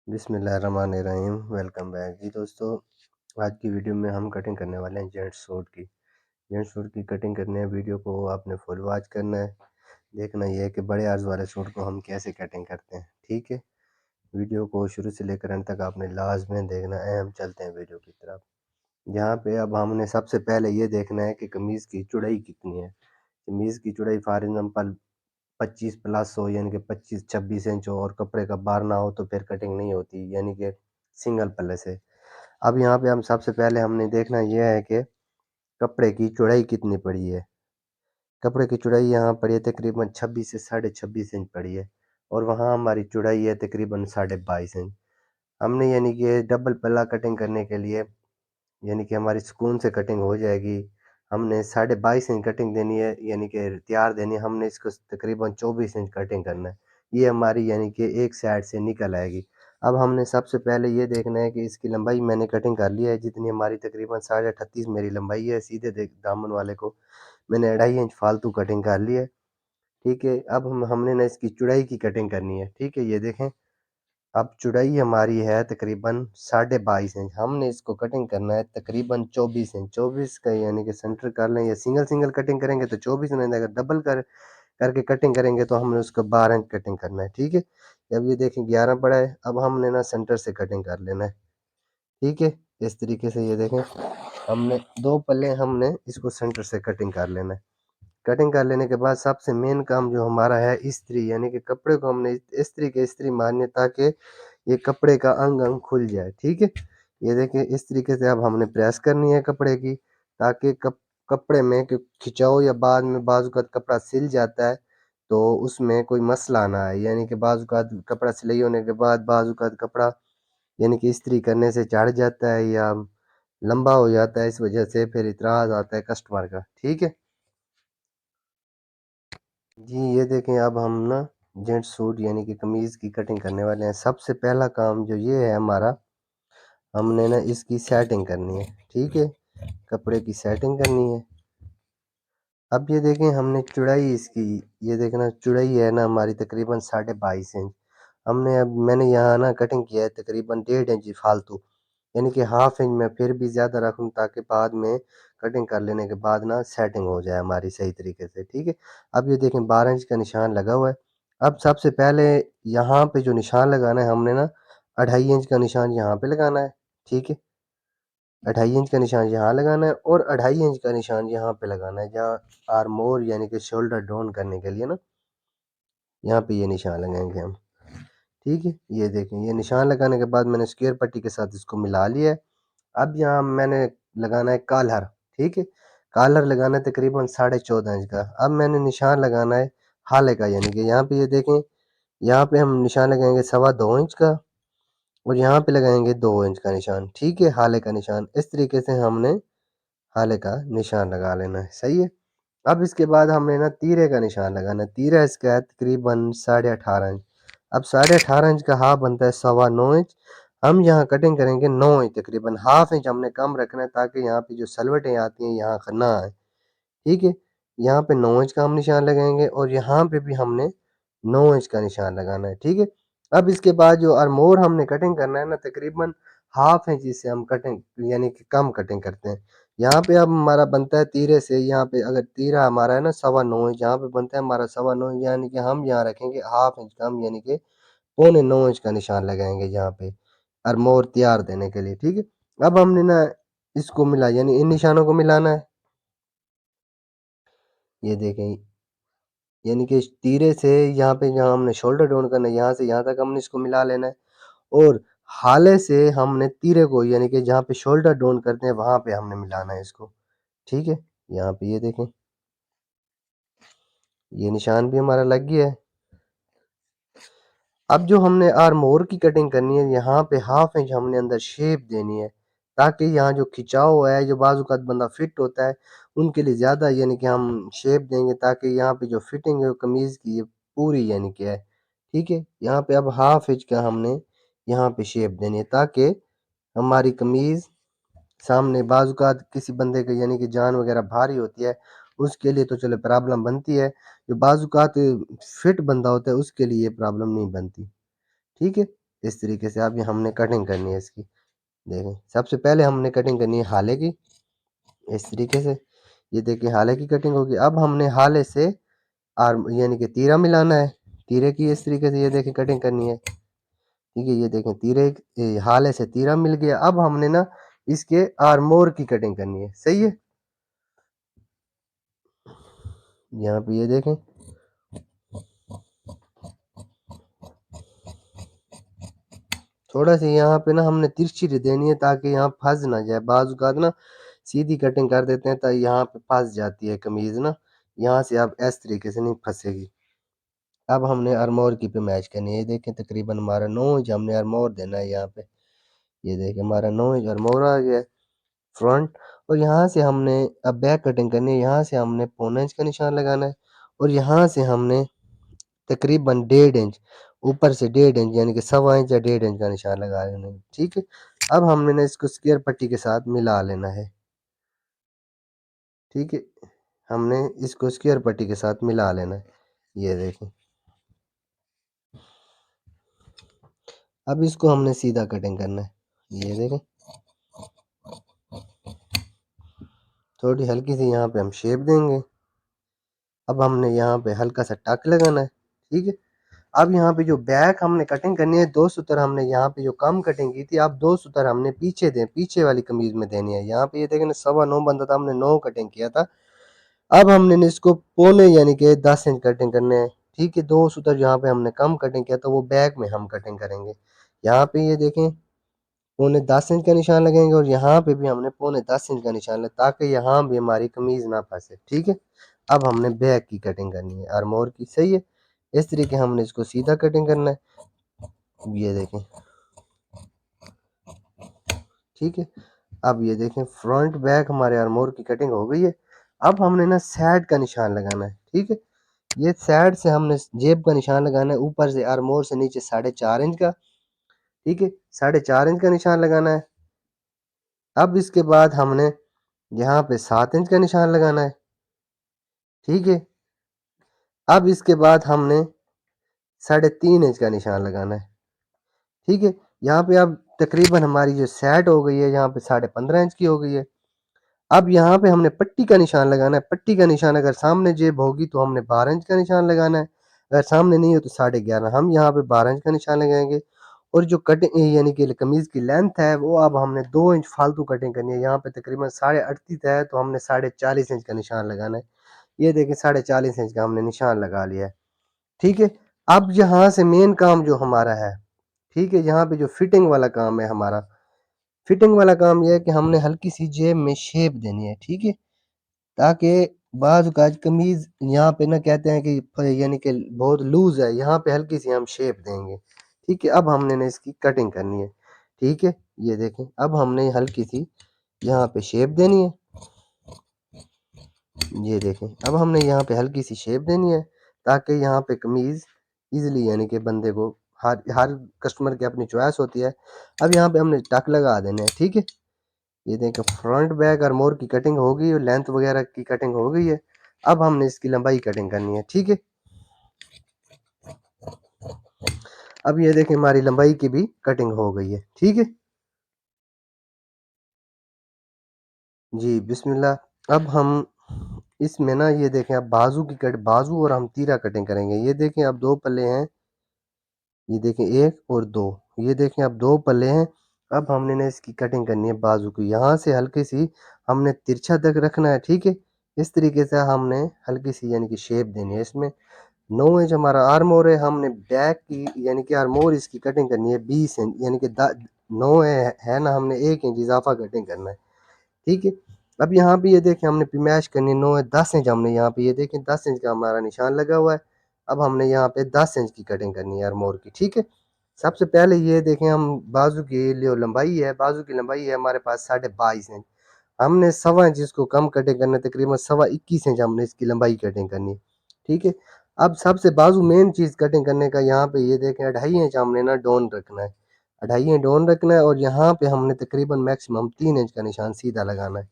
बिस्मिल्लाहिर्रहमानिर्रहीम। Welcome back जी दोस्तों। आज की वीडियो में हम कटिंग करने वाले हैं जेंट्स सूट की। जेंट्स सूट की कटिंग करनी है। वीडियो को आपने फुल वॉच करना है। देखना ये है कि बड़े आर्ज वाले सूट को हम कैसे कटिंग करते हैं, ठीक है। वीडियो को शुरू से लेकर अंत तक आपने लाजमी देखना है। हम चलते हैं वीडियो की तरफ। यहाँ पे अब हमने सबसे पहले ये देखना है कि कमीज़ की चौड़ाई कितनी है। कमीज़ की चौड़ाई फॉर एग्जाम्पल 25 प्लस हो, यानी कि 25-26 इंच हो और कपड़े का बार ना हो तो फिर कटिंग नहीं होती, यानी कि सिंगल पल्ले से। अब यहाँ पे हम सबसे पहले हमने देखना यह है कि कपड़े की चौड़ाई कितनी पड़ी है। कपड़े की चौड़ाई यहाँ पड़ी है तकरीबन 26 से 26.5 इंच पड़ी है और वहाँ हमारी चौड़ाई है तकरीबन 22.5 इंच। हमने यानी कि डबल पल्ला कटिंग करने के लिए, यानी कि हमारी सुकून से कटिंग हो जाएगी। हमने 22.5 इंच कटिंग देनी है, यानी कि तैयार देनी है। हमने इसको तकरीबन 24 इंच कटिंग करना है। ये हमारी यानी कि एक साइड से निकल आएगी। अब हमने सबसे पहले ये देखना है कि इसकी लंबाई मैंने कटिंग कर लिया है, जितनी हमारी तकरीबन 38.5 मेरी लंबाई है। सीधे देख दामन वाले को मैंने 2.5 इंच फालतू कटिंग कर ली है, ठीक है। अब हमने ना इसकी चौड़ाई की कटिंग करनी है, ठीक है। ये देखें, अब चौड़ाई हमारी है तकरीबन 22.5 इंच। हमने इसको कटिंग करना है तकरीबन 24 इंच। 24 का यानी कि सेंटर कर लें, या सिंगल सिंगल कटिंग करेंगे तो 24 नहीं, अगर डबल करके कटिंग करेंगे तो हमने उसको 12 इंच कटिंग करना है, ठीक है। अब ये देखें 11 पड़ा है। अब हमने ना सेंटर से कटिंग कर लेना है, ठीक है। इस तरीके से ये देखें, हमने दो पल्ले हमने इसको सेंटर से कटिंग कर लेना है। कटिंग कर लेने के बाद सबसे मेन काम जो हमारा है इस्त्री, यानी कि कपड़े को हमने इस्त्री मारनी है ताकि ये कपड़े का अंग अंग खुल जाए, ठीक है। ये देखिए इस तरीके से अब हमने प्रेस करनी है कपड़े की, ताकि कपड़े में खिंचाव या बाद में बाजू का कपड़ा सिल जाता है तो उसमें कोई मसला ना आए। यानी कि बाजू का कपड़ा सिलाई होने के बाद बाजू का कपड़ा यानी कि इस्त्री करने से चढ़ जाता है या लंबा हो जाता है, इस वजह से फिर इतराज आता है कस्टमर का, ठीक है जी। ये देखें, अब हम ना जेंट्स सूट यानी कि कमीज़ की कटिंग करने वाले हैं। सबसे पहला काम जो ये है हमारा, हमने ना इसकी सेटिंग करनी है, ठीक है। कपड़े की सेटिंग करनी है। अब ये देखें, हमने चौड़ाई इसकी, ये देखना चौड़ाई है ना हमारी तकरीबन 22.5 इंच। हमने अब मैंने यहाँ ना कटिंग किया है तकरीबन 1.5 इंच फालतू, यानी कि हाफ इंच में फिर भी ज़्यादा रखूँ ताकि बाद में कटिंग कर लेने के बाद ना सेटिंग हो जाए हमारी सही तरीके से, ठीक है। अब ये देखें 12 इंच का निशान लगा हुआ है। अब सबसे पहले यहाँ पे जो निशान लगाना है हमने ना 2.5 इंच का निशान यहाँ पे लगाना है, ठीक है। 2.5 इंच का निशान यहाँ लगाना है और 2.5 इंच का निशान यहाँ पे लगाना है, जहाँ आर्मोर यानी कि शोल्डर डाउन करने के लिए ना, यहाँ पे ये निशान लगाएंगे हम, ठीक है। ये देखें, ये निशान लगाने के बाद मैंने स्क्वायर पट्टी के साथ इसको मिला लिया है। अब यहाँ मैंने लगाना है कॉलर, ठीक है। कॉलर लगाना है तकरीबन 14.5 इंच का। अब मैंने निशान लगाना है हाले का, यानी कि यहाँ पे ये देखें, यहाँ पे हम निशान लगाएंगे 2.25 इंच का और यहाँ पे लगाएंगे 2 इंच का निशान, ठीक है। हाले का निशान इस तरीके से हमने हाले का निशान लगा लेना है, सही है। अब इसके बाद हमने ना तीरे का निशान लगाना है। तीरा इसका है तकरीबन 18.5 इंच। अब 18.5 इंच का हाफ बनता है 9.25 इंच। हम यहाँ कटिंग करेंगे 9 इंच, तकरीबन हाफ इंच हमने कम रखना है ताकि यहाँ पे जो सलवटें आती हैं यहाँ ना आए, ठीक है। यहाँ पे 9 इंच का हम निशान लगाएंगे और यहाँ पे भी हमने 9 इंच का निशान लगाना है, ठीक है। अब इसके बाद जो आर्मोर हमने कटिंग करना है ना तकरीबन हाफ इंच से हम कटिंग यानी कि कम कटिंग करते हैं। यहाँ पे अब हमारा बनता है तीरे से, यहाँ पे अगर तीरा हमारा है ना 9.25 इंच, यहाँ पे बनता है हमारा 9.25 इंच, यानी कि हम यहाँ रखेंगे हाफ इंच कम, यानी कि 9.25 इंच का निशान लगाएंगे यहाँ पे आर्मोर तैयार देने के लिए, ठीक है। अब हमने ना इसको मिला यानी इन निशानों को मिलाना है। ये देखें, यानी कि तीरे से यहाँ पे जहाँ हमने शोल्डर डाउन करना है यहाँ से यहाँ तक हमने इसको मिला लेना है और हाले से हमने तीरे को यानी कि जहाँ पे शोल्डर डाउन करते हैं वहां पे हमने मिलाना है इसको, ठीक है। यहाँ पे ये देखें, ये निशान भी हमारा लग गया है। अब जो हमने आर्मोर की कटिंग करनी है, यहाँ पे हाफ इंच हमने अंदर शेप देनी है ताकि यहाँ जो खिंचाव है, जो बाजू का बंदा फिट होता है उनके लिए ज़्यादा यानी कि हम शेप देंगे ताकि यहाँ पे जो फिटिंग है कमीज़ की ये पूरी यानी कि है, ठीक है। यहाँ पे अब हाफ इंच का हमने यहाँ पे शेप देनी है ताकि हमारी कमीज़ सामने बाज़-औक़ात किसी बंदे के यानी कि जान वग़ैरह भारी होती है, उसके लिए तो चलो प्रॉब्लम बनती है, जो बाज़-औक़ात फिट बंदा होता है उसके लिए ये प्रॉब्लम नहीं बनती, ठीक है। इस तरीके से अब ये हमने कटिंग करनी है इसकी। देखें सबसे पहले हमने कटिंग करनी है हाले की, इस तरीके से। ये देखिए हाले की कटिंग होगी। अब हमने हाले से आर्म यानी कि तीरा मिलाना है, तीरे की इस तरीके से ये देखिए कटिंग करनी है। ठीक है, ये देखें तीरे हाले से तीरा मिल गया। अब हमने ना इसके आर्मोर की कटिंग करनी है, सही है। यहाँ पे ये देखें थोड़ा सा यहाँ पे ना हमने तिरछी देनी है ताकि यहाँ फंस ना जाए। बाजू का ना सीधी कटिंग कर देते हैं तो यहाँ पे फंस जाती है कमीज ना, यहाँ से अब इस तरीके से नहीं फंसेगी। अब हमने आर्मोर की पे मैच करनी है। ये देखें तकरीबन हमारा 9 इंच हमने आर्मोर देना है यहाँ पे। ये देखें हमारा 9 इंच आर्मोर आ गया है फ्रंट। और यहाँ से हमने अब बैक कटिंग करनी है। यहाँ से हमने पौना इंच का निशान लगाना है और यहाँ से हमने तकरीबन 1.5 इंच ऊपर से 1.5 इंच यानी कि 1.25 इंच या 1.5 इंच का निशान लगा लेना है। ठीक है, अब हमने ना इसको स्क्वायर पट्टी के साथ मिला लेना है। ठीक है, हमने इसको स्क्वायर पट्टी के साथ मिला लेना है। ये देखें अब इसको हमने सीधा कटिंग करना है। ये देखें थोड़ी हल्की सी यहाँ पे हम शेप देंगे। अब हमने यहाँ पे हल्का सा टक लगाना है। ठीक है, अब यहाँ पे जो बैक हमने कटिंग करनी है 2 सूत्र हमने यहाँ पे जो कम कटिंग की थी अब 2 सूत्र हमने पीछे दें, पीछे वाली कमीज में देनी है। यहाँ पे ये देखें 9.25 बनता था, हमने 9 कटिंग किया था। अब हमने इसको पौने यानी कि 10 इंच कटिंग करने हैं। ठीक है, 2 सूत्र जहाँ पे हमने कम कटिंग किया तो वो बैक में हम कटिंग करेंगे। यहाँ पे ये देखें पौने 10 इंच का निशान लगेंगे और यहाँ पे भी हमने पौने 10 इंच का निशान लगा ताकि यहाँ भी हमारी कमीज ना फंसे। ठीक है, अब हमने बैक की कटिंग करनी है आर्मोर की, सही है। इस तरीके हमने इसको सीधा कटिंग करना है। ये देखें ठीक है, अब ये देखें फ्रंट बैक हमारे आर्मोर की कटिंग हो गई है। अब हमने ना साइड का निशान लगाना है। ठीक है, ये साइड से हमने जेब का निशान लगाना है, ऊपर से आर्मोर से नीचे 4.5 इंच का। ठीक है, 4.5 इंच का निशान लगाना है। अब इसके बाद हमने यहाँ पे 7 इंच का निशान लगाना है। ठीक है, अब इसके बाद हमने 3.5 इंच का निशान लगाना है। ठीक है, यहाँ पे अब तकरीबन हमारी जो सेट हो गई है यहाँ पे 15.5 इंच की हो गई है। अब यहाँ पे हमने पट्टी का निशान लगाना है। पट्टी का निशान अगर सामने जेब होगी तो हमने 12 इंच का निशान लगाना है, अगर सामने नहीं हो तो 11.5। हम यहाँ पे 12 इंच का निशान लगाएंगे। और जो कटिंग यानी कि कमीज की लेंथ है वो अब हमने 2 इंच फालतू कटिंग करनी है। यहाँ पे तकरीबन 38.5 है तो हमने 40.5 इंच का निशान लगाना है। ये देखिए 40.5 इंच का हमने निशान लगा लिया है। ठीक है, अब यहाँ से मेन काम जो हमारा है, ठीक है, यहाँ पे जो फिटिंग वाला काम है हमारा, फिटिंग वाला काम यह है कि हमने हल्की सी जेब में शेप देनी है। ठीक है, ताकि बाज़ औक़ात कमीज़ यहाँ पे ना कहते हैं कि यानी कि बहुत लूज़ है, यहाँ पे हल्की सी हम शेप देंगे। ठीक है, अब हमने ना इसकी कटिंग करनी है। ठीक है, ये देखें अब हमने हल्की सी यहाँ पे शेप देनी है। ये देखें अब हमने यहाँ पे हल्की सी शेप देनी है ताकि यहाँ पे कमीज़ ईज़िली यानी कि बंदे को हर हर कस्टमर की अपनी चॉइस होती है। अब यहाँ पे हमने टक लगा देने हैं। ठीक है, ये देखें फ्रंट बैक और मोर की कटिंग हो गई और लेंथ वगैरह की कटिंग हो गई है। अब हमने इसकी लंबाई कटिंग करनी है। ठीक है, अब ये देखें हमारी लंबाई की भी कटिंग हो गई है। ठीक है, जी बिस्मिल्लाह। अब हम इसमें ना ये देखें अब बाजू की कट बाजू और हम तीरा कटिंग करेंगे। ये देखें अब 2 पल्ले हैं, ये देखें 1 और 2, ये देखें अब 2 पल्ले हैं। अब हमने ना इसकी कटिंग करनी है बाजू की, यहाँ से हल्की सी हमने तिरछा तक रखना है। ठीक है, इस तरीके से हमने हल्की सी यानी कि शेप देनी है इसमें। 9 इंच हमारा आर्म होल है, हमने बैक की यानी कि आर्मोर इसकी कटिंग करनी है 20 इंच यानी कि 9 है ना, हमने 1 इंच इजाफा कटिंग करना है। ठीक है, अब यहाँ पे ये देखें हमने पिमैश करनी है 9 है 10 इंच, हमने यहाँ पे ये देखें 10 इंच का हमारा निशान लगा हुआ है। अब हमने यहाँ पे 10 इंच की कटिंग करनी है आर्मोर की। ठीक है, सबसे पहले ये देखें हम बाजू की जो लंबाई है, बाजू की लंबाई है हमारे पास 22.5 इंच। हमने 1.25 इंच इसको कम कटिंग करना है, तकरीबन 21.25 इंच हमने इसकी लंबाई कटिंग करनी है। ठीक है, अब सबसे बाजू मेन चीज़ कटिंग करने का यहाँ पे ये देखें 2.5 इंच हमने ना डोन रखना है, 2.5 इंच डोन रखना है और यहाँ पे हमने तकरीबन मैक्सिमम 3 इंच का निशान सीधा लगाना है।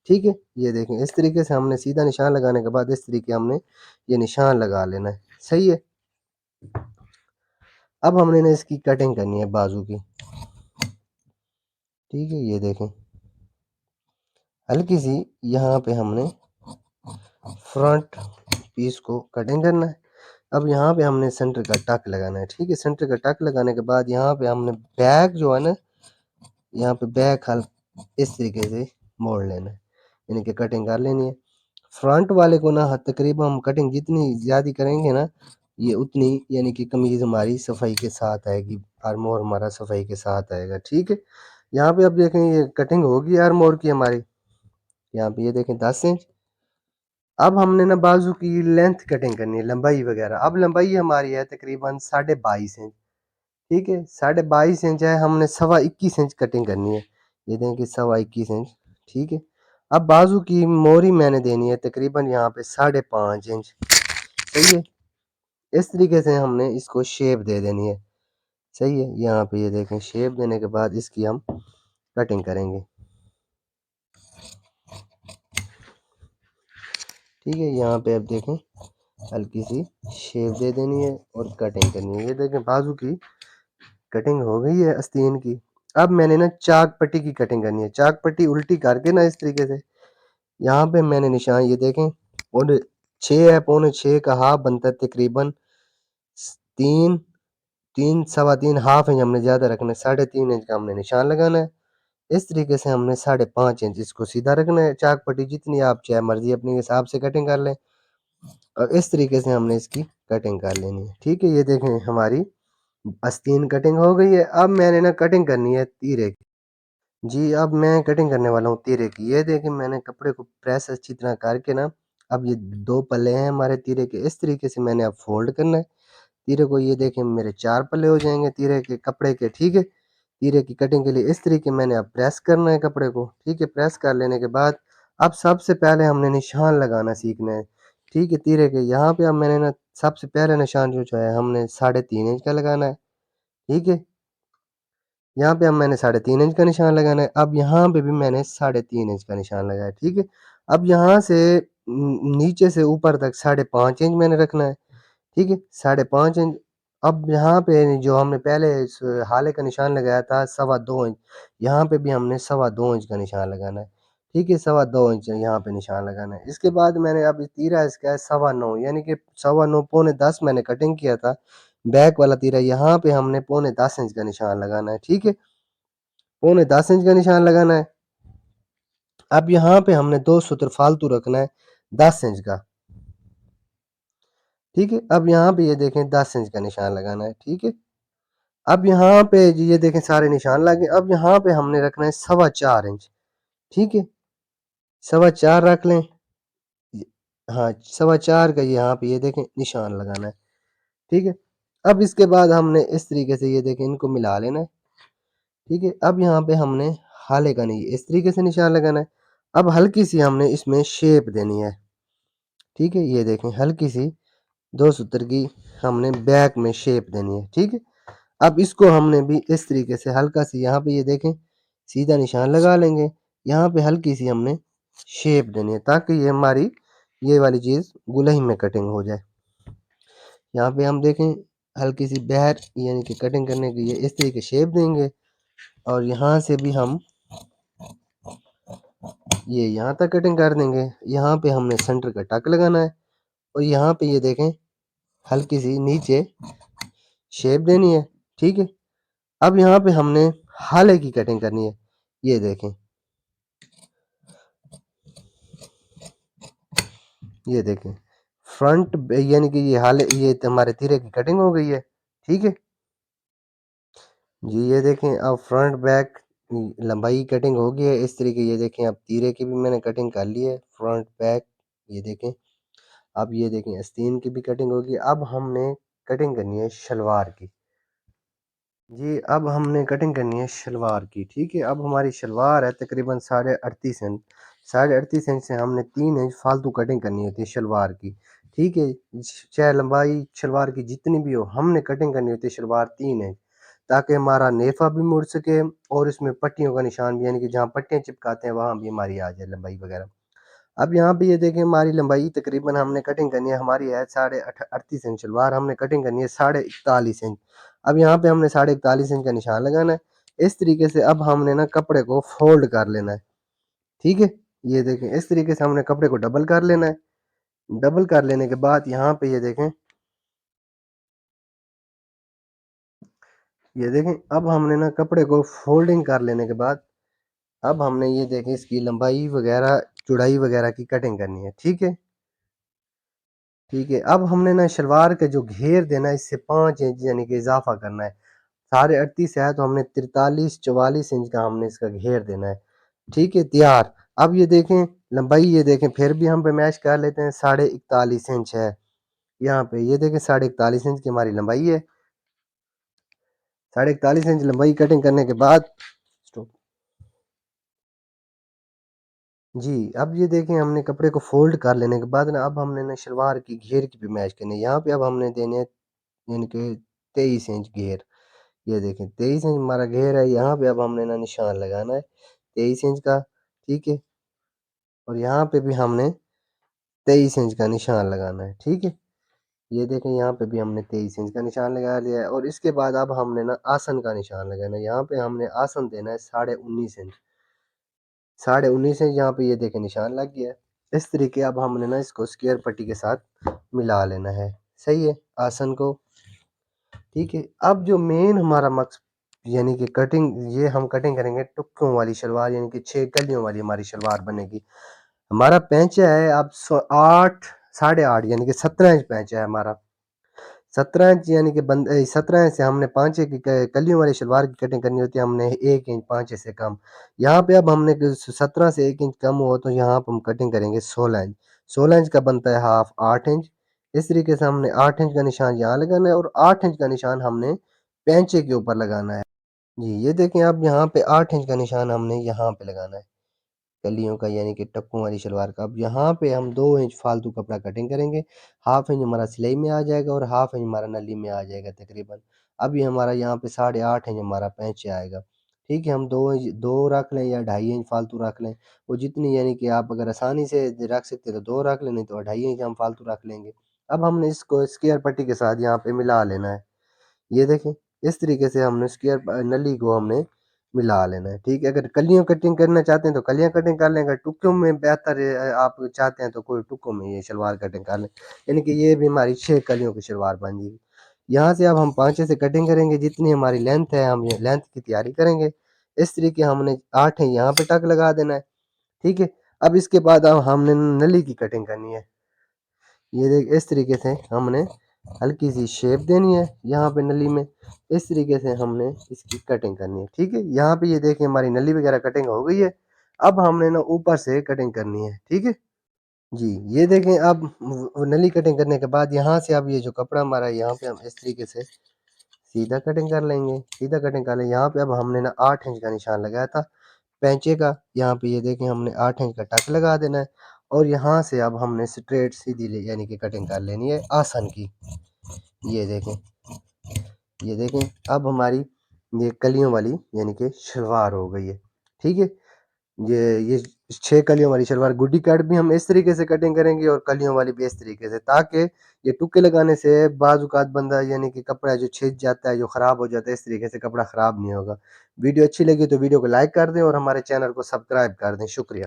ठीक है, ये देखें इस तरीके से हमने सीधा निशान लगाने के बाद इस तरीके हमने ये निशान लगा लेना है। सही है, अब हमने ना इसकी कटिंग करनी है बाजू की, ठीक है। ये देखें हल्की सी यहाँ पे हमने फ्रंट पीस को कटिंग करना है। अब यहाँ पे हमने सेंटर का टक लगाना है, ठीक है। सेंटर का टक लगाने के बाद यहाँ पे हमने बैक जो है ना, यहाँ पे बैक हल इस तरीके से मोड़ लेना है, यानी कि कटिंग कर लेनी है। फ्रंट वाले को ना तकरीबन हम कटिंग जितनी ज़्यादा करेंगे ना, ये उतनी यानी कि कमीज़ हमारी सफाई के साथ आएगी, आर्मोर हमारा सफाई के साथ आएगा, ठीक है। यहाँ पे अब देखें ये कटिंग होगी आर्मोर की हमारी, यहाँ पे ये देखें 10 इंच। अब हमने ना बाजू की लेंथ कटिंग करनी है, लंबाई वगैरह। अब लंबाई हमारी है तकरीबन 22.5 इंच, ठीक है। 22.5 इंच है, हमने 21.25 इंच कटिंग करनी है। ये देखें कि 21.25 इंच, ठीक है। अब बाजू की मोरी मैंने देनी है तकरीबन यहाँ पे 5.5 इंच, सही है। इस तरीके से हमने इसको शेप दे देनी है, सही है। यहाँ पे ये देखें शेप देने के बाद इसकी हम कटिंग करेंगे, ठीक है। यहाँ पे अब देखें हल्की सी शेप दे देनी है और कटिंग करनी है। ये देखें बाजू की कटिंग हो गई है आस्तीन की। अब मैंने ना चाक पट्टी की कटिंग करनी है, चाक पट्टी उल्टी करके ना इस तरीके से यहाँ पे मैंने निशान ये देखें पौने 6 है, पौने 6 का हाफ बनता है तकरीबन 3 3 सवा 3 हाफ इंच हमने ज़्यादा रखना है, 3.5 इंच का हमने निशान लगाना है। इस तरीके से हमने 5.5 इंच इसको सीधा रखना है। चाक पट्टी जितनी आप चाहे मर्जी अपने हिसाब से कटिंग कर लें और इस तरीके से हमने इसकी कटिंग कर लेनी है, ठीक है। ये देखें हमारी आस्तीन कटिंग हो गई है। अब मैंने ना कटिंग करनी है तीरे की। जी, अब मैं कटिंग करने वाला हूँ तीरे की। ये देखिए मैंने कपड़े को प्रेस अच्छी तरह करके ना, अब ये 2 पल्ले हैं हमारे तीरे के, इस तरीके से मैंने अब फ़ोल्ड करना है तीरे को। ये देखें मेरे 4 पल्ले हो जाएँगे तीरे के कपड़े के, ठीक है। तीरे की कटिंग के लिए इस तरीके मैंने अब प्रेस करना है कपड़े को, ठीक है। प्रेस कर लेने के बाद अब सबसे पहले हमने निशान लगाना सीखना है, ठीक है। तीरे के यहाँ पे अब मैंने ना सबसे पहले निशान जो है हमने 3.5 इंच का लगाना है, ठीक है। यहाँ पे अब मैंने 3.5 इंच का निशान लगाना है। अब यहाँ पे भी मैंने 3.5 इंच का निशान लगाया, ठीक है। अब यहाँ से नीचे से ऊपर तक 5.5 इंच मैंने रखना है, ठीक है। 5.5 इंच। अब यहाँ पे जो हमने पहले इस हाले का निशान लगाया था 2.25 इंच, यहाँ पे भी हमने 2.25 इंच का निशान लगाना है, ठीक है। 2.25 इंच यहाँ पे निशान लगाना है। इसके बाद मैंने अब तीरा इसका है 9.25 यानी कि 9.25 पौने 10 मैंने कटिंग किया था बैक वाला तीरा, यहाँ पे हमने पौने 10 इंच का निशान लगाना है, ठीक है। पौने 10 इंच का निशान लगाना है। अब यहाँ पे हमने 2 सूत्र फालतू रखना है 10 इंच का, ठीक है। अब यहाँ पे ये देखें 10 इंच का निशान लगाना है, ठीक है। अब यहाँ पे जी ये देखें सारे निशान लगे। अब यहाँ पे हमने रखना है 4.25 इंच, ठीक है। 4.25 रख लें। हाँ 4.25 का यहाँ पे ये देखें निशान लगाना है, ठीक है। अब इसके बाद हमने इस तरीके से ये देखें इनको मिला लेना है, ठीक है। अब यहाँ पे हमने हाले का नहीं इस तरीके से निशान लगाना है। अब हल्की सी हमने इसमें शेप देनी है, ठीक है। ये देखें हल्की सी 2 सूत्र की हमने बैक में शेप देनी है, ठीक है। अब इसको हमने भी इस तरीके से हल्का सी यहाँ पे ये देखें सीधा निशान लगा लेंगे। यहाँ पे हल्की सी हमने शेप देनी है ताकि ये हमारी ये वाली चीज़ गुलही में कटिंग हो जाए। यहाँ पे हम देखें हल्की सी बहर यानी कि कटिंग करने के लिए इस तरीके शेप देंगे और यहाँ से भी हम ये यहाँ तक कटिंग कर देंगे। यहाँ पे हमने सेंटर का टक लगाना है और यहाँ पे ये देखें हल्की सी नीचे शेप देनी है, ठीक है। अब यहाँ पे हमने हाले की कटिंग करनी है। ये देखें ये देखें फ्रंट यानी कि ये हाले ये हमारे तीरे की कटिंग हो गई है, ठीक है जी। ये देखें अब फ्रंट बैक लंबाई कटिंग हो गई है इस तरीके। ये देखें अब तीरे की भी मैंने कटिंग कर ली है फ्रंट बैक। ये देखें अब ये देखें आस्तीन की भी कटिंग होगी। अब हमने कटिंग करनी है शलवार की। जी अब हमने कटिंग करनी है शलवार की, ठीक है। अब हमारी शलवार है तकरीबन 38.5 इंच। 38.5 इंच से हमने 3 इंच फालतू कटिंग करनी होती है शलवार की, ठीक है। चाहे लंबाई शलवार की जितनी भी हो हमने कटिंग करनी होती है शलवार 3 इंच, ताकि हमारा नेफा भी मुड़ सके और इसमें पट्टियों का निशान भी यानी कि जहाँ पट्टियाँ चिपकाते हैं वहाँ भी हमारी आ जाए लंबाई वगैरह। अब यहाँ पे ये देखें हमारी लंबाई तकरीबन हमने कटिंग करनी है हमारी है 38 इंच शलवार, हमने कटिंग करनी है 41.5 इंच। अब यहाँ पे हमने 41.5 इंच का निशान लगाना है। इस तरीके से अब हमने ना कपड़े को फोल्ड कर लेना है, ठीक है। ये देखें इस तरीके से हमने कपड़े को डबल कर लेना है। डबल कर लेने के बाद यहाँ पे ये देखें अब हमने ना कपड़े को फोल्डिंग कर लेने के बाद अब हमने ये देखें इसकी लंबाई वगैरह चौड़ाई वगैरह की कटिंग करनी है, ठीक है। ठीक है, अब हमने ना शलवार का जो घेर देना है इससे 5 इंच यानी कि इजाफा करना है। साढ़े 38 है तो हमने 43-44 इंच का हमने इसका घेर देना है, ठीक है। तैयार। अब ये देखें लंबाई, ये देखें फिर भी हम पे मैच कर लेते हैं, 41.5 इंच है यहाँ पे। ये देखें 41.5 इंच की हमारी लंबाई है। 41.5 इंच लंबाई कटिंग करने के बाद जी, अब ये देखें हमने कपड़े को फ़ोल्ड कर लेने के बाद ना अब हमने ना शलवार की घेर की भी मैच करनी है। यहाँ पे अब हमने देने हैं यानी कि 23 इंच घेर। ये देखें 23 इंच हमारा घेर है, यहाँ पे अब हमने ना निशान लगाना है 23 इंच का, ठीक है। और यहाँ पे भी हमने 23 इंच का निशान लगाना है, ठीक है। ये देखें यहाँ पे भी हमने 23 इंच का निशान लगा लिया है और इसके बाद अब हमने ना आसन का निशान लगाना है। यहाँ पे हमने आसन देना है 19.5 इंच। 19.5 इंच यहाँ पे ये देखें निशान लग गया है। इस तरीके अब हमने ना इसको स्क्वायर पट्टी के साथ मिला लेना है, सही है, आसन को, ठीक है। अब जो मेन हमारा मकसद यानी कि कटिंग, ये हम कटिंग करेंगे टुक्कों वाली शलवार यानी कि 6 कलियों वाली हमारी शलवार बनेगी। हमारा पैंचा है अब 8 8.5 यानी कि 17 इंच पैंचा है हमारा। 17 इंच यानी कि 17 इंच से हमने पांचे की कलियों वाली शलवार की कटिंग करनी होती है, हमने 1 इंच पांचे से कम। यहाँ पे अब हमने 17 से 1 इंच कम हो तो यहाँ पर हम कटिंग करेंगे 16 इंच। 16 इंच का बनता है हाफ 8 इंच। इस तरीके से हमने 8 इंच का निशान यहाँ लगाना है और 8 इंच का निशान हमने पैंचे के ऊपर लगाना है। जी, ये देखें अब यहाँ पे 8 इंच का निशान हमने यहाँ पे लगाना है कलियों का यानी कि टक्कों वाली शलवार का। अब यहाँ पे हम 2 इंच फालतू कपड़ा कटिंग करेंगे, हाफ इंच हमारा सिलाई में आ जाएगा और हाफ इंच हमारा नली में आ जाएगा तकरीबन। अब ये हमारा यहाँ पे 8.5 इंच हमारा पैंचे आएगा, ठीक है। हम 2 इंच 2 रख लें या 2.5 इंच फालतू रख लें, वो जितनी यानी कि आप अगर आसानी से रख सकते तो 2 रख लें, नहीं तो 2.5 इंच हम फालतू रख लेंगे। अब हमने इसको स्क्वायर पट्टी के साथ यहाँ पे मिला लेना है। ये देखें इस तरीके से हमने स्क्वायर नली को हमने मिला लेना है, ठीक है। अगर कलियों कटिंग करना चाहते हैं तो कलियां कटिंग कर लें, अगर टुक्कों में बेहतर है, आप चाहते हैं तो कोई टुक्कों में ये शलवार कटिंग कर लें, यानी कि ये भी हमारी 6 कलियों की शलवार बन जाएगी। यहाँ से अब हम पांचे से कटिंग करेंगे, जितनी हमारी लेंथ है हम ये लेंथ की तैयारी करेंगे। इस तरीके हमने 8 है यहाँ पे टक लगा देना है, ठीक है। अब इसके बाद अब हमने नली की कटिंग करनी है। ये देख इस तरीके से हमने हल्की सी शेप देनी है यहाँ पे नली में, इस तरीके से हमने इसकी कटिंग करनी है, ठीक है। यहाँ पे ये देखिए हमारी नली वगैरह कटिंग हो गई है। अब हमने ना ऊपर से कटिंग करनी है, ठीक है। जी, ये देखें अब नली कटिंग करने के बाद यहाँ से अब ये जो कपड़ा हमारा है यहाँ पे हम इस तरीके से सीधा कटिंग कर लेंगे, सीधा कटिंग कर लें। यहाँ पे अब हमने ना 8 इंच का निशान लगाया था पैंचे का, यहाँ पे ये देखें हमने 8 इंच का टक लगा देना है और यहाँ से अब हमने स्ट्रेट सीधी यानी कि कटिंग कर लेनी है आसन की। ये देखें, ये देखें अब हमारी ये कलियों वाली यानी कि शलवार हो गई है, ठीक है। ये 6 कलियों वाली शलवार गुड्डी कट भी हम इस तरीके से कटिंग करेंगे और कलियों वाली भी इस तरीके से, ताकि ये टुक्के लगाने से बाज़ औक़ात बंदा यानी कि कपड़ा जो छिद जाता है, जो ख़राब हो जाता है, इस तरीके से कपड़ा ख़राब नहीं होगा। वीडियो अच्छी लगी तो वीडियो को लाइक कर दें और हमारे चैनल को सब्सक्राइब कर दें। शुक्रिया।